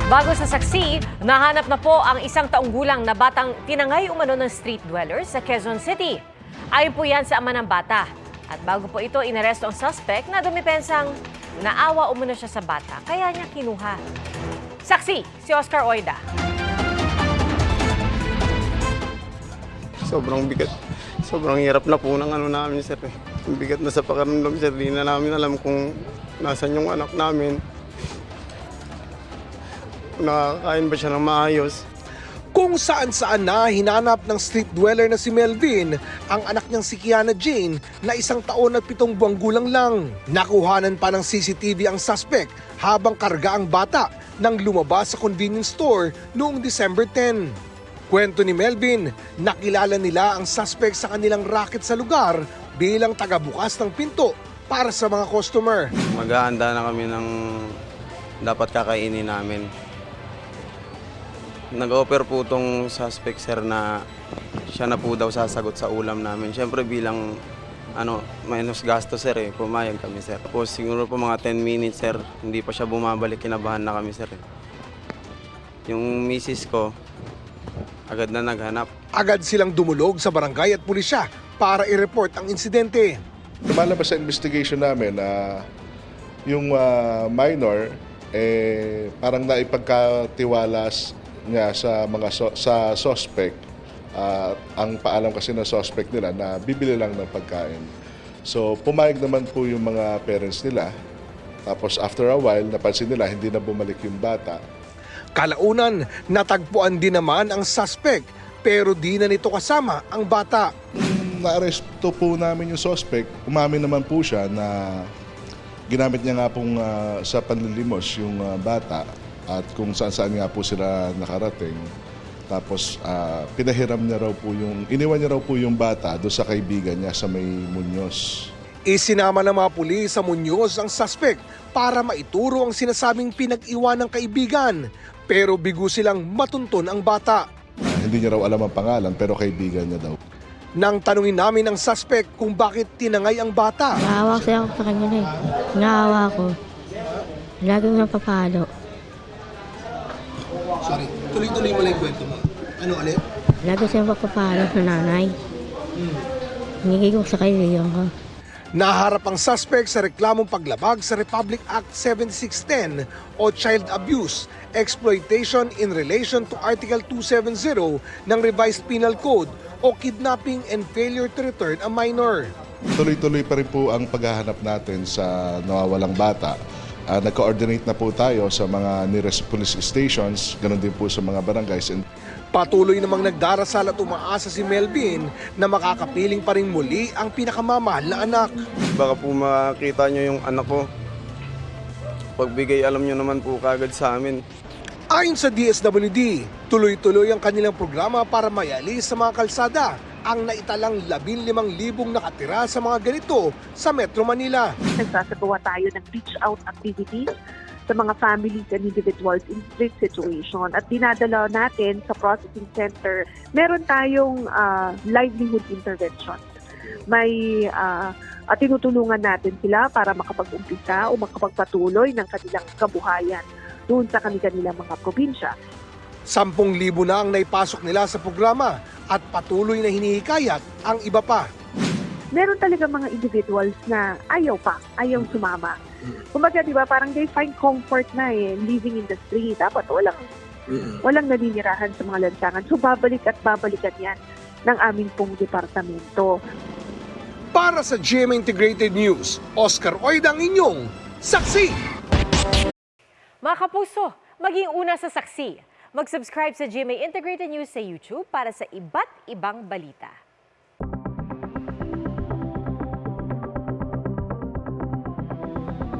Bago sa saksi, nahanap na po ang isang taong gulang na batang tinangay umano ng street dwellers sa Quezon City. Ayon po yan sa ama ng bata. At bago po ito, inaresto ang suspect na dumipensang naawa umano siya sa bata, kaya niya kinuha. Saksi, si Oscar Oida. Sobrang bigat. Sobrang hirap na po ng namin, sir. Ang bigat na sa pakiramdam, sir. Di na namin alam kung nasan yung anak namin. Nakakain ba siya ng maayos? Kung saan-saan na hinanap ng street dweller na si Melvin ang anak niyang si Kiana Jane na 1 taon at 7 buwang gulang lang. Nakuhanan pa ng CCTV ang suspect habang karga ang bata nang lumabas sa convenience store noong December 10. Kwento ni Melvin, nakilala nila ang suspect sa kanilang racket sa lugar bilang tagabukas ng pinto para sa mga customer. Maghahanda na kami ng dapat kakainin namin. Nag-offer po itong suspect, sir, na siya na po daw sasagot sa ulam namin. Siyempre bilang minus gasto, sir, pumayag kami, sir. Tapos siguro po mga 10 minutes, sir, hindi pa siya bumabalik, kinabahan na kami, sir. Yung misis ko, agad na naghanap. Agad silang dumulog sa barangay at pulisya para i-report ang insidente. Lumalabas sa investigation namin na yung minor parang naipagkatiwalas niya sa mga sa suspect. Ang paalam kasi ng suspect nila na bibili lang ng pagkain. So pumayag naman po yung mga parents nila. Tapos after a while, napansin nila hindi na bumalik yung bata. Kalaunan, natagpuan din naman ang suspect pero di na nito kasama ang bata. Na-aresto po namin yung suspect. Umamin naman po siya na ginamit niya nga pong sa panlilimos yung bata at kung saan-saan nga po sila nakarating. Tapos iniwan niya raw po yung bata doon sa kaibigan niya sa may Muñoz. Isinama ng mga pulis sa Muñoz ang suspect para maituro ang sinasabing pinag-iwan ng kaibigan. Pero bigo silang matunton ang bata. Hindi niya raw alam ang pangalan pero kaibigan niya daw. Nang tanungin namin ang suspect kung bakit tinangay ang bata. Naawa kasi ako sa kanya na eh. Naawa ko. Laging napapalo. Sorry, tuloy-tuloy mo lang yung kwento mo. Ano ulit? Lagi siyang papapalo sa nanay. Hingi ko sa kaibigan ko. Naharap ang suspect sa reklamong paglabag sa Republic Act 7610 o Child Abuse, Exploitation in relation to Article 270 ng Revised Penal Code o Kidnapping and Failure to Return a Minor. Tuloy-tuloy pa rin po ang paghahanap natin sa nawawalang bata. Nag-coordinate na po tayo sa mga nearest police stations, ganun din po sa mga barangays. Patuloy namang nagdarasal at umaasa si Melvin na makakapiling pa rin muli ang pinakamamahal na anak. Baka po makita nyo yung anak ko. Pagbigay alam nyo naman po kagad sa amin. Ayon sa DSWD, tuloy-tuloy ang kanilang programa para mayalis sa mga kalsada ang naitalang 15,000 nakatira sa mga ganito sa Metro Manila. Nagsasagawa tayo ng reach out activities sa mga families and individuals in street situation at dinadala natin sa processing center. Meron tayong livelihood intervention. May tinutulungan natin sila para makapag-umpisa o makapagpatuloy ng kanilang kabuhayan doon sa kanilang mga probinsya. 10,000 na ang naipasok nila sa programa at patuloy na hinihikayat ang iba pa. Meron talaga mga individuals na ayaw sumama. Kumbaga, di ba, parang they find comfort na living in the street. Dapat walang naninirahan sa mga lansangan. So, babalik at babalikan yan ng aming pong departamento. Para sa GMA Integrated News, Oscar Oida ang inyong saksi! Mga kapuso, maging una sa saksi. Mag-subscribe sa GMA Integrated News sa YouTube para sa iba't ibang balita.